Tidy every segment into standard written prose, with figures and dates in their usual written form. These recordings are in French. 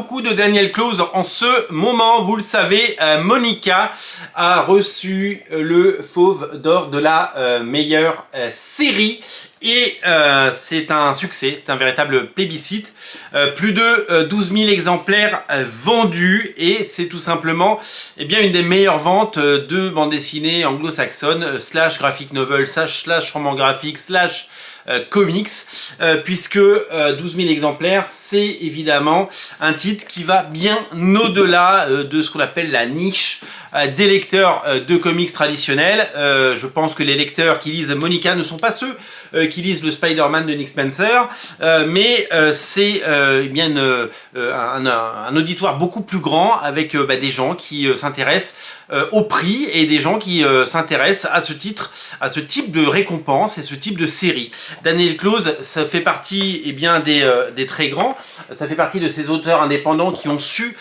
beaucoup de Daniel Clowes en ce moment. Vous le savez, Monica a reçu le Fauve d'Or de la meilleure série. Et c'est un succès, c'est un véritable plébiscite. Plus de 12 000 exemplaires vendus et c'est tout simplement bien, une des meilleures ventes de bande dessinée anglo-saxonne, slash graphic novel, slash roman graphique, slash comics, puisque 12 000 exemplaires, c'est évidemment un titre qui va bien au-delà de ce qu'on appelle la niche des lecteurs de comics traditionnels. Je pense que les lecteurs qui lisent Monica ne sont pas ceux qui lisent le Spider-Man de Nick Spencer, mais c'est bien un auditoire beaucoup plus grand avec des gens qui s'intéressent au prix et des gens qui s'intéressent à ce titre, à ce type de récompense et ce type de série. Daniel Clowes, ça fait partie des très grands, ça fait partie de ces auteurs indépendants qui ont su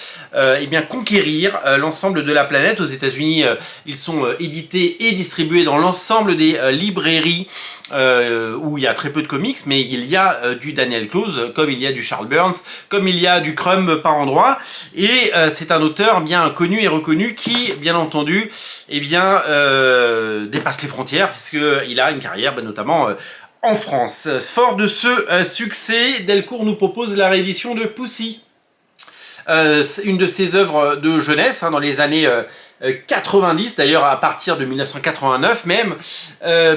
conquérir l'ensemble de la planète. Aux États-Unis, ils sont édités et distribués dans l'ensemble des librairies où il y a très peu de comics, mais il y a du Daniel Clowes, comme il y a du Charles Burns, comme il y a du Crumb par endroits, et c'est un auteur bien connu et reconnu qui, bien entendu, dépasse les frontières, puisqu'il a une carrière notamment en France. Fort de ce succès, Delcourt nous propose la réédition de Pussy. Une de ses œuvres de jeunesse, dans les années 90, d'ailleurs à partir de 1989 même,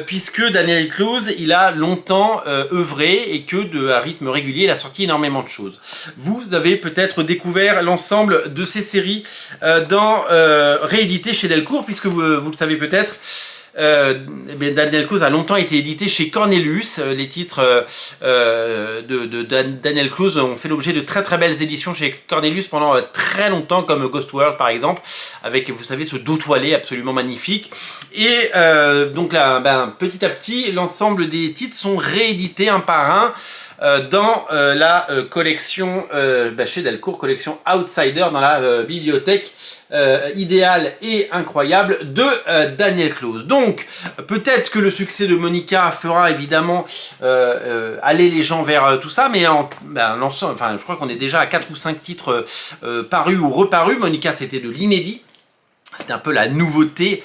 puisque Daniel Clowes, il a longtemps œuvré et que à rythme régulier, il a sorti énormément de choses. Vous avez peut-être découvert l'ensemble de ces séries rééditées chez Delcourt, puisque vous le savez peut-être, Daniel Clowes a longtemps été édité chez Cornelius. Les titres de Daniel Clowes ont fait l'objet de très très belles éditions chez Cornelius pendant très longtemps, comme Ghost World par exemple, avec, vous savez, ce dos toilé absolument magnifique. Et donc là, petit à petit, l'ensemble des titres sont réédités un par un dans la collection chez Delcourt, collection Outsider, dans la bibliothèque idéale et incroyable de Daniel Clowes. Donc peut-être que le succès de Monica fera évidemment aller les gens vers tout ça, mais je crois qu'on est déjà à 4 ou 5 titres parus ou reparus. Monica, c'était de l'inédit. C'était un peu la nouveauté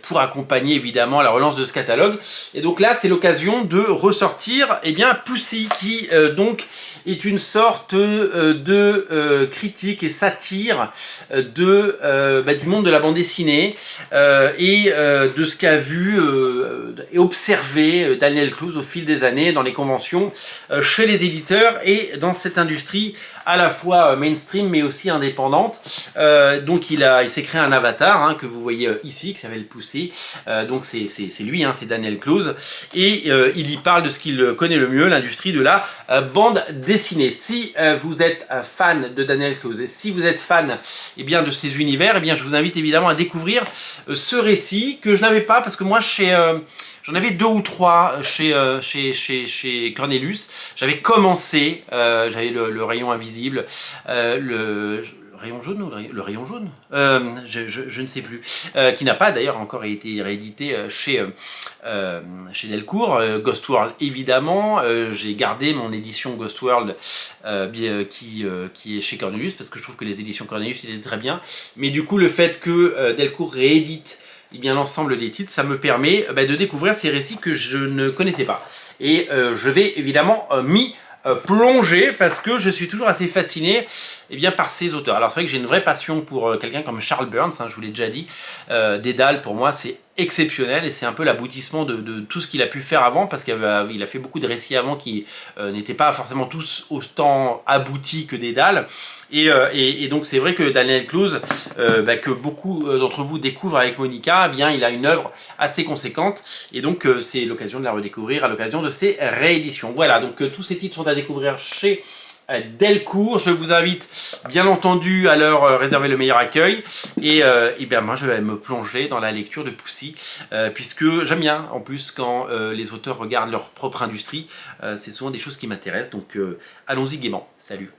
pour accompagner évidemment la relance de ce catalogue. Et donc là, c'est l'occasion de ressortir Pussy, qui donc est une sorte de critique et satire du monde de la bande dessinée et de ce qu'a vu et observé Daniel Clowes au fil des années dans les conventions, chez les éditeurs et dans cette industrie à la fois mainstream mais aussi indépendante. Donc il s'est créé un avatar que vous voyez ici, qui s'appelle Pussy. Donc c'est lui, c'est Daniel Clowes, et il y parle de ce qu'il connaît le mieux, l'industrie de la bande dessinée. Si vous êtes fan de Daniel Clowes, et si vous êtes fan de ces univers, je vous invite évidemment à découvrir ce récit que je n'avais pas, parce que moi j'en avais 2 ou 3 chez Cornelius. J'avais commencé, j'avais le rayon invisible, le rayon jaune ou le rayon jaune, je ne sais plus, qui n'a pas d'ailleurs encore été réédité chez Delcourt. Ghost World évidemment, j'ai gardé mon édition Ghost World qui est chez Cornelius, parce que je trouve que les éditions Cornelius étaient très bien, mais du coup le fait que Delcourt réédite l'ensemble des titres, ça me permet de découvrir ces récits que je ne connaissais pas. Et je vais évidemment m'y plonger, parce que je suis toujours assez fasciné par ces auteurs. Alors c'est vrai que j'ai une vraie passion pour quelqu'un comme Charles Burns, je vous l'ai déjà dit. Dédale, pour moi, c'est exceptionnel, et c'est un peu l'aboutissement de tout ce qu'il a pu faire avant, parce qu'il a fait beaucoup de récits avant qui n'étaient pas forcément tous autant aboutis que Dédale. Et donc c'est vrai que Daniel Clowes, que beaucoup d'entre vous découvrent avec Monica, il a une œuvre assez conséquente, et donc c'est l'occasion de la redécouvrir à l'occasion de ces rééditions. Voilà, donc tous ces titres sont à découvrir chez Delcourt. Je vous invite bien entendu à leur réserver le meilleur accueil, et moi je vais me plonger dans la lecture de Pussy, puisque j'aime bien en plus quand les auteurs regardent leur propre industrie. C'est souvent des choses qui m'intéressent, donc allons-y gaiement. Salut.